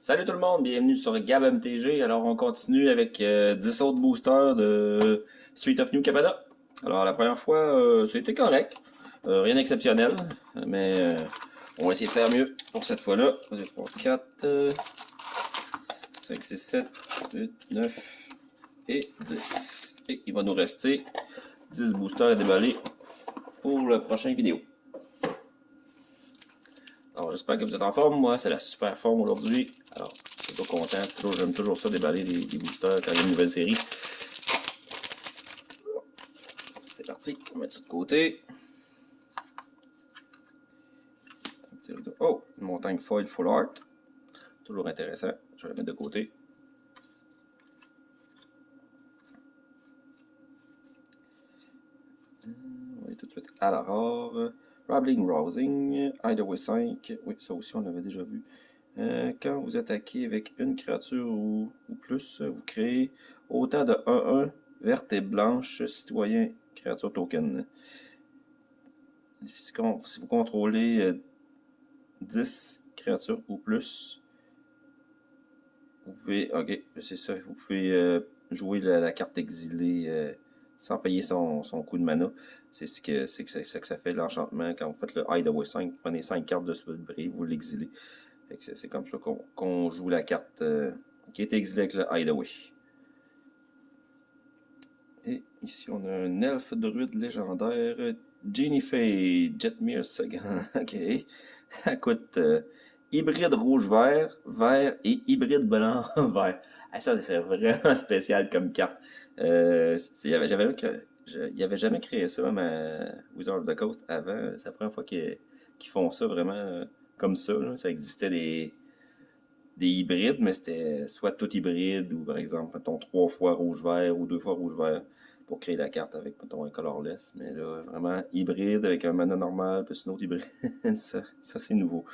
Salut tout le monde, bienvenue sur Gab MTG. Alors on continue avec 10 autres boosters de Street of New Capada. Alors la première fois, c'était correct. Rien d'exceptionnel, mais on va essayer de faire mieux pour cette fois-là. 1, 2, 3, 4, 5, 6, 7, 8, 9 et 10. Et il va nous rester 10 boosters à déballer pour la prochaine vidéo. Alors j'espère que vous êtes en forme, moi c'est la super forme aujourd'hui. Alors, je suis pas content, j'aime toujours ça déballer des boosters quand il y a une nouvelle série. C'est parti, on va mettre ça de côté. Oh, une montagne foil full art. Toujours intéressant, je vais la mettre de côté. On va aller tout de suite à la rare. Rabbling Rousing, Hideaway 5. Oui, ça aussi on l'avait déjà vu. Quand vous attaquez avec une créature ou plus, vous créez autant de 1-1 verte et blanche, citoyen, créature token. Si vous contrôlez 10 créatures ou plus, vous pouvez, ok, c'est ça, vous pouvez jouer la carte exilée sans payer son coût de mana. C'est ce que, ça fait l'enchantement. Quand vous faites le Hideaway 5, vous prenez 5 cartes de votre brive, vous l'exilez. C'est comme ça qu'on joue la carte qui est exilée avec le Hideaway. Et ici, on a un elfe druide légendaire, Jennifer Jetmir Sagan. Ok. Ça coûte hybride rouge-vert, vert et hybride blanc-vert. Ah, ça, c'est vraiment spécial comme carte. Il avait jamais créé ça, même à Wizard of the Coast avant. C'est la première fois qu'ils font ça vraiment comme ça. Là. Ça existait des hybrides, mais c'était soit tout hybride ou par exemple, mettons, 3 fois rouge-vert ou 2 fois rouge-vert pour créer la carte avec, mettons, un colorless. Mais là, vraiment hybride avec un mana normal plus une autre hybride. ça c'est nouveau.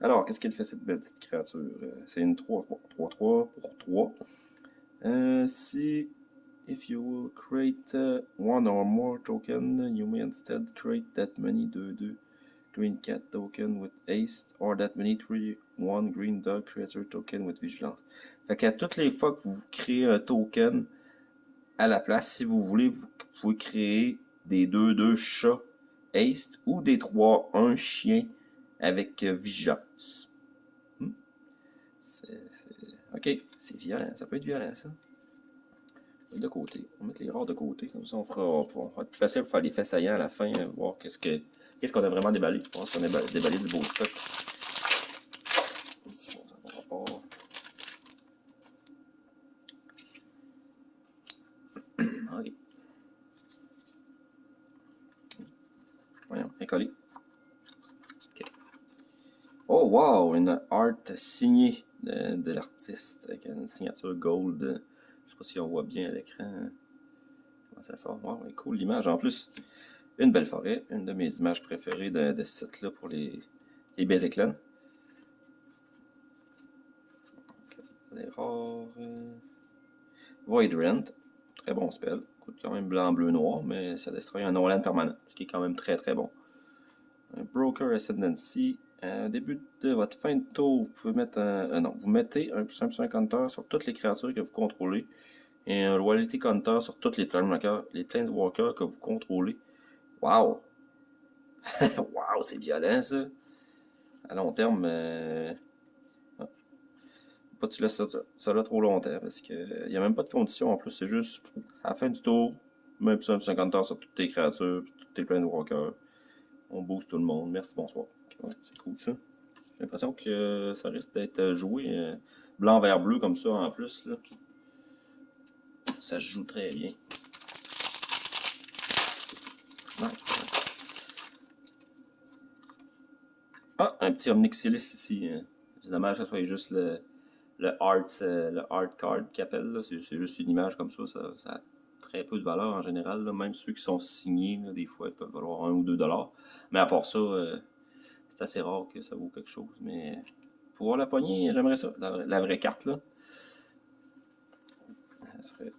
Alors, qu'est-ce qu'elle fait cette belle petite créature? C'est une 3-3 pour 3. Si if you will create one or more token, you may instead create that many 2-2 green cat token with haste or that many 3-1 green dog creature token with vigilance. Fait qu'à toutes les fois que vous créez un token à la place, si vous voulez, vous pouvez créer des 2-2 chats haste ou des 3-1 chiens avec vigilance. Ok, c'est violent, ça peut être violent ça. De côté, on va mettre les rares de côté, comme ça on va être plus facile pour faire les faits saillants à la fin, voir qu'est-ce qu'on a vraiment déballé. Je pense qu'on a déballé du beau stock. Bon, ça va ok. Voyons, incollé. Ok. Oh wow, une art signée de l'artiste avec une signature gold. Je sais pas si on voit bien à l'écran comment ça sort. Wow, cool l'image en plus. Une belle forêt, une de mes images préférées de ce site-là pour les basic clans. Les rares. Void Rent, très bon spell. Coûte quand même blanc, bleu, noir, mais ça destroy un non-land permanent, ce qui est quand même très très bon. Un Broker Ascendancy. Au début de votre fin de tour, vous pouvez mettre non, vous mettez un +1/+1 counter sur toutes les créatures que vous contrôlez et un Loyalty counter sur toutes les Planeswalkers que vous contrôlez. Wow! Wow, c'est violent ça! À long terme, pas que tu laisses ça là trop longtemps parce qu'il n'y a même pas de condition en plus, c'est juste à la fin du tour, même plus 50 heures sur toutes tes créatures, toutes tes Planeswalkers. On booste tout le monde. Merci, bonsoir. Okay, ouais, c'est cool ça. J'ai l'impression que ça risque d'être joué blanc, vert, bleu comme ça en plus. Là. Ça se joue très bien. Ah, un petit Omnixilis ici. C'est dommage que ça soit juste le art card qu'il appelle. C'est juste une image comme ça. Ça a très peu de valeur en général. Là. Même ceux qui sont signés, là, des fois, ils peuvent valoir 1 ou 2$. Mais à part ça, c'est assez rare que ça vaut quelque chose. Mais pour la poignée, j'aimerais ça. La vraie carte, là. Ça serait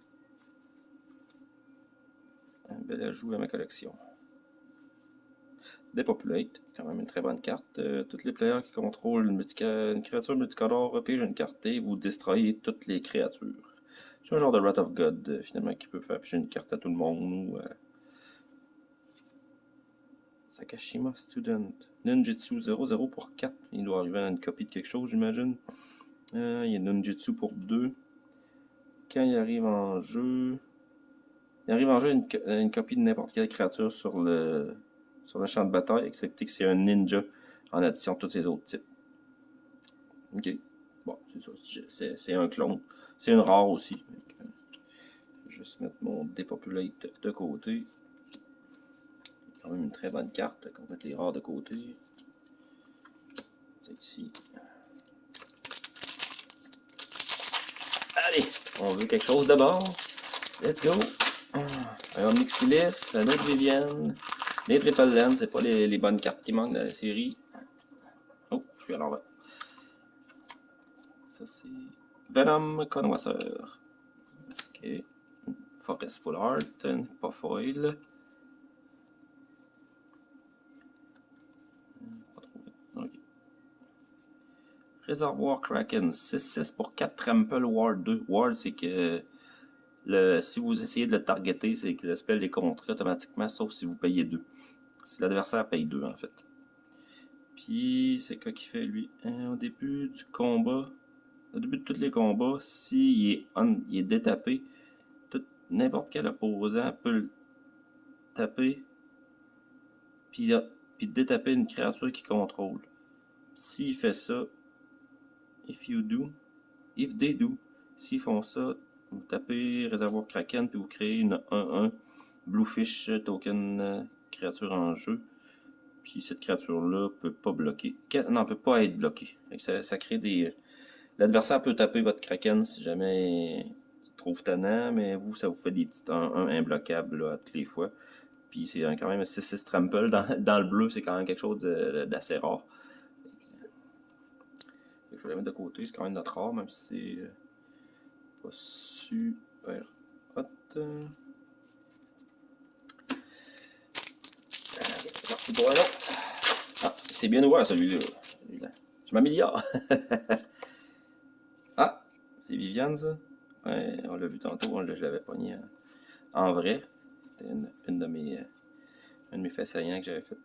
un bel ajout à ma collection. Depopulate, quand même une très bonne carte. Tous les players qui contrôlent une créature multicolore pigent une carte et vous destroyez toutes les créatures. C'est un genre de Wrath of God, finalement, qui peut faire piger une carte à tout le monde. Ou, Sakashima Student. Ninjutsu 0-0 pour 4. Il doit arriver à une copie de quelque chose, j'imagine. Il y a Ninjutsu pour 2. Quand il arrive en jeu... Il arrive en jeu une copie de n'importe quelle créature sur le champ de bataille, excepté que c'est un ninja en addition de tous ces autres types. Ok. Bon, c'est ça. C'est un clone. C'est une rare aussi. Je vais juste mettre mon Depopulate de côté. Quand même une très bonne carte. On va mettre les rares de côté. C'est ici. Allez, on veut quelque chose d'abord. Let's go. Un Omnixilis, un autre Vivienne, les Triple Land, c'est pas les bonnes cartes qui manquent dans la série. Oh, je suis à l'envers. Ça c'est Venom Connoisseur. Ok. Forest Full Art, pas foil. Pas trouvé. Ok. Réservoir Kraken, 6-6 pour 4 Trample Ward 2. Ward, c'est que si vous essayez de le targeter, c'est que le spell est contré automatiquement, sauf si vous payez 2. Si l'adversaire paye 2, en fait. Puis, c'est quoi qui fait, lui? Au début du combat, au début de tous les combats, s'il est détapé, n'importe quel opposant peut le taper, puis détaper une créature qu'il contrôle. S'il fait ça, if they do, s'ils font ça, vous tapez Réservoir Kraken, puis vous créez une 1-1 Bluefish token créature en jeu. Puis cette créature-là peut pas bloquer. Non, peut pas être bloquée. Ça crée des... L'adversaire peut taper votre Kraken si jamais il trouve tannant, mais vous, ça vous fait des petits 1-1 imbloquables là, toutes les fois. Puis c'est quand même un 6-6 trample. Dans le bleu, c'est quand même quelque chose d'assez rare. Je vais la mettre de côté, c'est quand même notre rare, même si c'est pas super hot. C'est parti pour un autre. Ah, c'est bien ouvert celui-là. Je m'améliore. Ah, c'est Viviane ça? Ouais, on l'a vu tantôt, je l'avais pogné en vrai. C'était une de mes faits saillants que j'avais fait.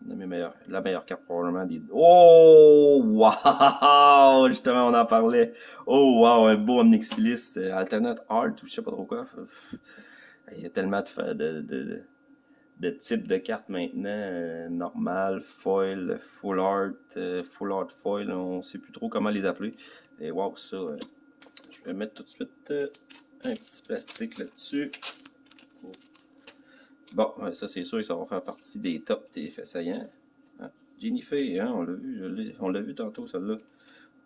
Une de mes meilleures, la meilleure carte probablement des... Oh! Wow! Justement, on en parlait. Oh, wow! Un beau Omnixilis, Alternate Art, ou je sais pas trop quoi. Il y a tellement de types de cartes maintenant. Normal, foil, full art foil. On sait plus trop comment les appeler. Et wow, ça... je vais mettre tout de suite un petit plastique là-dessus. Bon, ouais, ça c'est sûr que ça va faire partie des tops des faits saillants. Ah, Jennifer, hein, on l'a vu tantôt celle-là.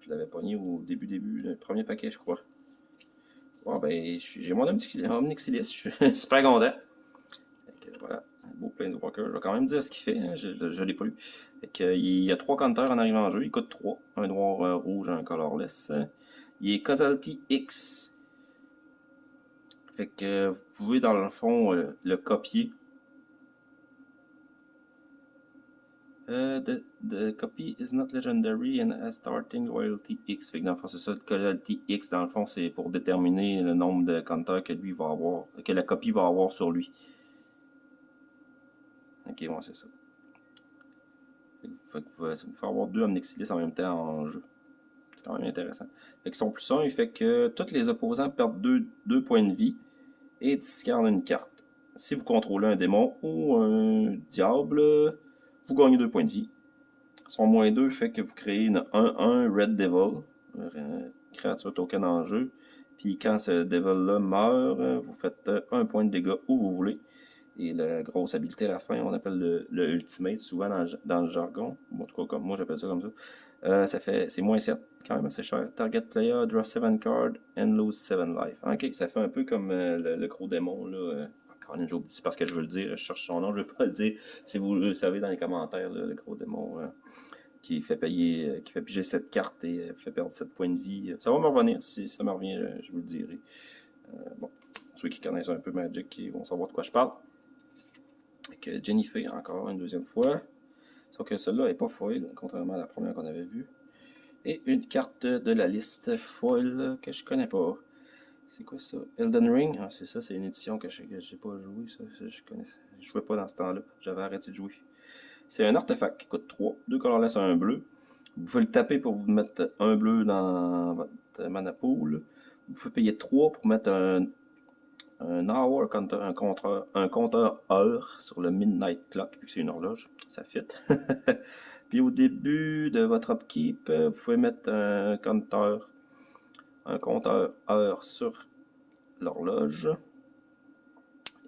Je l'avais pogné au début, le premier paquet, je crois. Bon, ben, j'ai mon Omnixilis, je suis super content. Voilà, un beau Planeswalker. Je vais quand même dire ce qu'il fait, hein, je l'ai pas lu. Il y a 3 counters en arrivant en jeu, il coûte 3. Un noir, rouge, un colorless. Il est Causality X. Fait que vous pouvez dans le fond le copier. The copy is not legendary and has starting loyalty X. Fait que dans le fond, c'est ça, le loyalty X, dans le fond, c'est pour déterminer le nombre de counters que lui va avoir, que la copie va avoir sur lui. Ok, bon, c'est ça. Fait que vous pouvez avoir 2 Omnixilis en même temps en jeu. C'est quand même intéressant. Fait que son plus 1, il fait que tous les opposants perdent 2 points de vie et discardent une carte. Si vous contrôlez un démon ou un diable, vous gagnez 2 points de vie. Son moins 2 fait que vous créez une 1-1 Red Devil, créature token en jeu. Puis quand ce Devil-là meurt, vous faites 1 point de dégâts où vous voulez. Et la grosse habilité à la fin, on appelle le Ultimate, souvent dans le jargon. Bon, en tout cas, comme moi, j'appelle ça comme ça. C'est moins 7, quand même assez cher. Target player, draw 7 cards and lose 7 life. Ok, ça fait un peu comme le gros démon, là. C'est parce que je veux le dire, je cherche son nom, je ne veux pas le dire. Si vous le savez dans les commentaires, là, le gros démon qui fait piger cette carte et fait perdre 7 points de vie. Ça va me revenir, si ça me revient, je vous le dirai. Bon, ceux qui connaissent un peu Magic, ils vont savoir de quoi je parle. avec Jennifer encore une deuxième fois. Sauf que celle-là n'est pas foil, contrairement à la première qu'on avait vue. Et une carte de la liste foil que je connais pas. C'est quoi ça? Elden Ring? Ah, c'est ça, c'est une édition que j'ai pas joué. Ça, je connaissais. Je jouais pas dans ce temps-là. J'avais arrêté de jouer. C'est un artefact qui coûte 3. 2 colorless, un bleu. Vous pouvez le taper pour vous mettre un bleu dans votre mana pool. Vous pouvez payer 3 pour mettre un hour counter, un compteur heure sur le Midnight Clock, vu que c'est une horloge. Ça fit. Puis au début de votre upkeep, vous pouvez mettre un compteur heure sur l'horloge.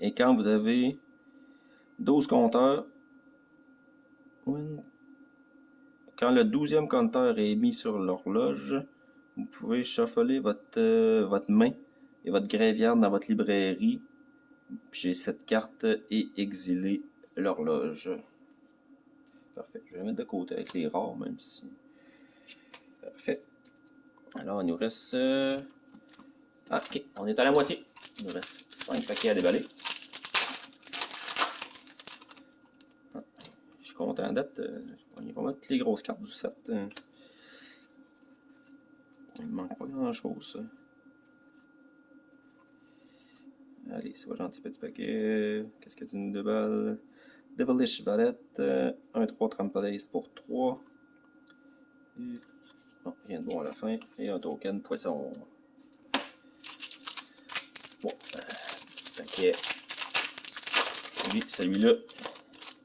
Et quand vous avez 12 compteurs, quand le 12e compteur est mis sur l'horloge, vous pouvez shuffler votre main et votre graveyard dans votre librairie. Puis j'ai cette carte et exiler l'horloge. Parfait. Je vais la mettre de côté avec les rares, même si. Parfait. Alors, il nous reste. Ah, ok, on est à la moitié. Il nous reste 5 paquets à déballer. Ah, je suis content à date. Il va mettre toutes les grosses cartes du set. Il ne manque pas grand chose. Allez, c'est pas gentil petit paquet. Qu'est-ce que tu nous déballes? Devilish Valette, 1-3 Trampolice pour 3. Et... oh, rien de bon à la fin. Et un token poisson. Bon, petit paquet. Lui, celui-là,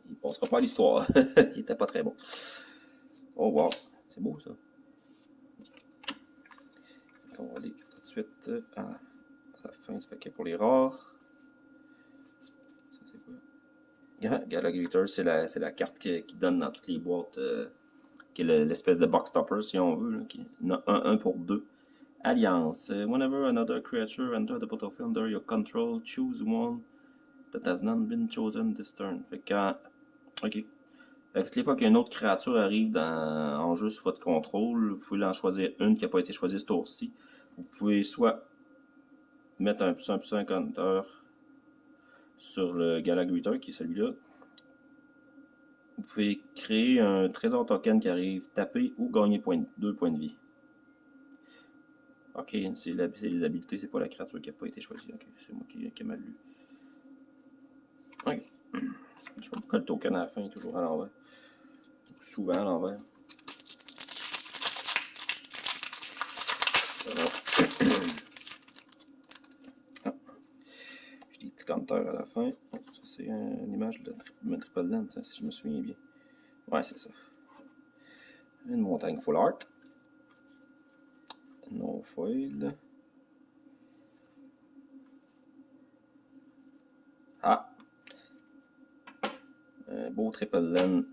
il passera pas à l'histoire. Il était pas très bon. Oh wow, c'est beau ça. On va aller tout de suite à la fin du paquet pour les rares. Ça c'est quoi? Gala Glitter, c'est la carte qui donne dans toutes les boîtes, qui est l'espèce de box topper si on veut, là, qui en a un pour 2. Alliance. Whenever another creature enter the battlefield under your control, choose one that has not been chosen this turn. Fait que quand. Ok. Toutes les fois qu'une autre créature arrive en jeu sous votre contrôle, vous pouvez en choisir une qui n'a pas été choisie ce tour-ci. Vous pouvez soit mettre un plus un counter sur le Galagritter, qui est celui-là. Vous pouvez créer un trésor token qui arrive, taper ou gagner 2 points de vie. Ok, c'est les habiletés, c'est pas la créature qui n'a pas été choisie. Ok, c'est moi qui ai mal lu. Ok. Je sais pas pourquoi le token à la fin est toujours à l'envers. Souvent à l'envers. Ça va. Ah. J'ai des petits compteurs à la fin. Oh, ça c'est une image de Triple Lens, si je me souviens bien. Ouais, c'est ça. Une montagne full art. No foil. Ah! Un beau Triple Lens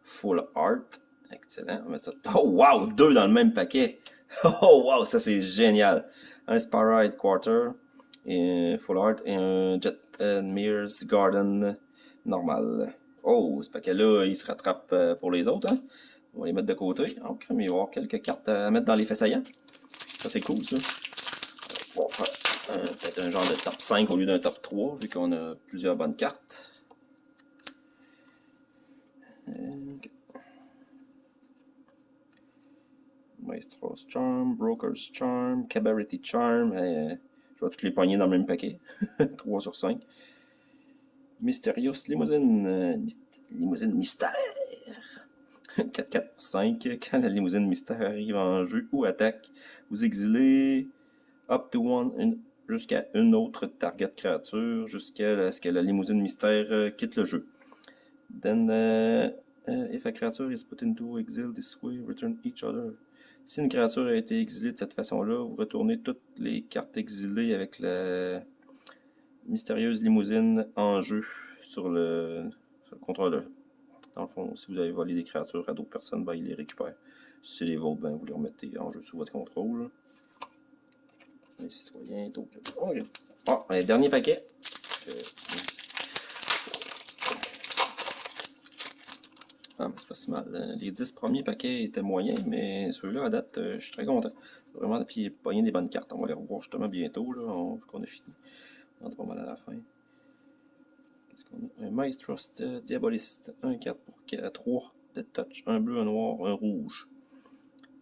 full art. Excellent. On va mettre ça. Oh wow! 2 dans le même paquet. Oh wow! Ça c'est génial. Un Spyrite Quarter. Et full art. Et un Jet Mears Garden normal. Oh, ce paquet-là, il se rattrape pour les autres. Hein? On va les mettre de côté. Oh, il va y avoir quelques cartes à mettre dans les faits saillants. Ça, c'est cool, ça. On va faire peut-être un genre de top 5 au lieu d'un top 3, vu qu'on a plusieurs bonnes cartes. Okay. Maestro's Charm, Broker's Charm, Cabareti Charm. Je vais toutes les pogner dans le même paquet. 3 sur 5. Mysterious Limousine. Limousine Mystère. 4-4 pour 5. Quand la limousine mystère arrive en jeu ou attaque, vous exilez up to one jusqu'à une autre target créature jusqu'à ce que la limousine mystère quitte le jeu. Then, if a creature is put into exile this way, return each other. Si une créature a été exilée de cette façon-là, vous retournez toutes les cartes exilées avec la mystérieuse limousine en jeu sur le contrôleur. Dans le fond, si vous avez volé des créatures à d'autres personnes, ben, ils les récupèrent. Si c'est les vôtres, ben, vous les remettez en jeu sous votre contrôle. Les citoyens, donc. Okay. Ah, dernier paquet. Ah, mais c'est pas si mal. Les 10 premiers paquets étaient moyens, mais ceux-là, à date, je suis très content. Vraiment, puis pogner des bonnes cartes. On va les revoir justement bientôt, là, qu'on a fini. C'est pas mal à la fin. Qu'est-ce qu'on a? Un Maelstrom Diaboliste. Un 4 pour 3 de touch. Un bleu, un noir, un rouge.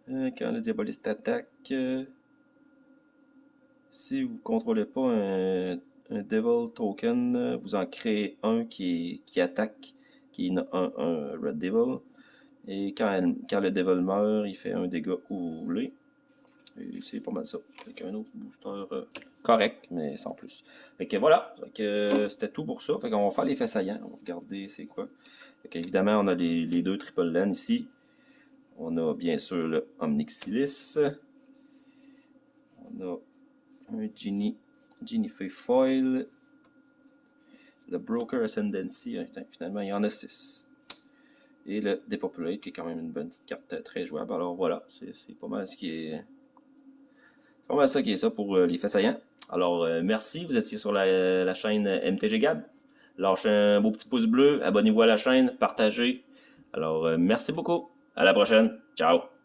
Quand le Diaboliste attaque, si vous ne contrôlez pas un Devil Token, vous en créez un qui attaque, qui est un Red Devil. Et quand le Devil meurt, il fait un dégât où vous voulez. Et c'est pas mal ça. Avec un autre booster correct, mais sans plus. Fait que voilà. C'était tout pour ça. Fait qu'on va faire les faits saillants. On va regarder c'est quoi. Fait qu'évidemment, on a les deux Triple Land ici. On a bien sûr le Omnixilis. On a un Genie Fay Foil. Le Broker Ascendancy. Finalement, il y en a 6. Et le Depopulate, qui est quand même une bonne petite carte très jouable. Alors voilà, c'est pas mal ce qui est. C'est pas mal ça qui est ça pour les faits saillants. Alors merci, vous étiez sur la chaîne MTG Gab. Lâchez un beau petit pouce bleu, abonnez-vous à la chaîne, partagez. Alors merci beaucoup. À la prochaine. Ciao.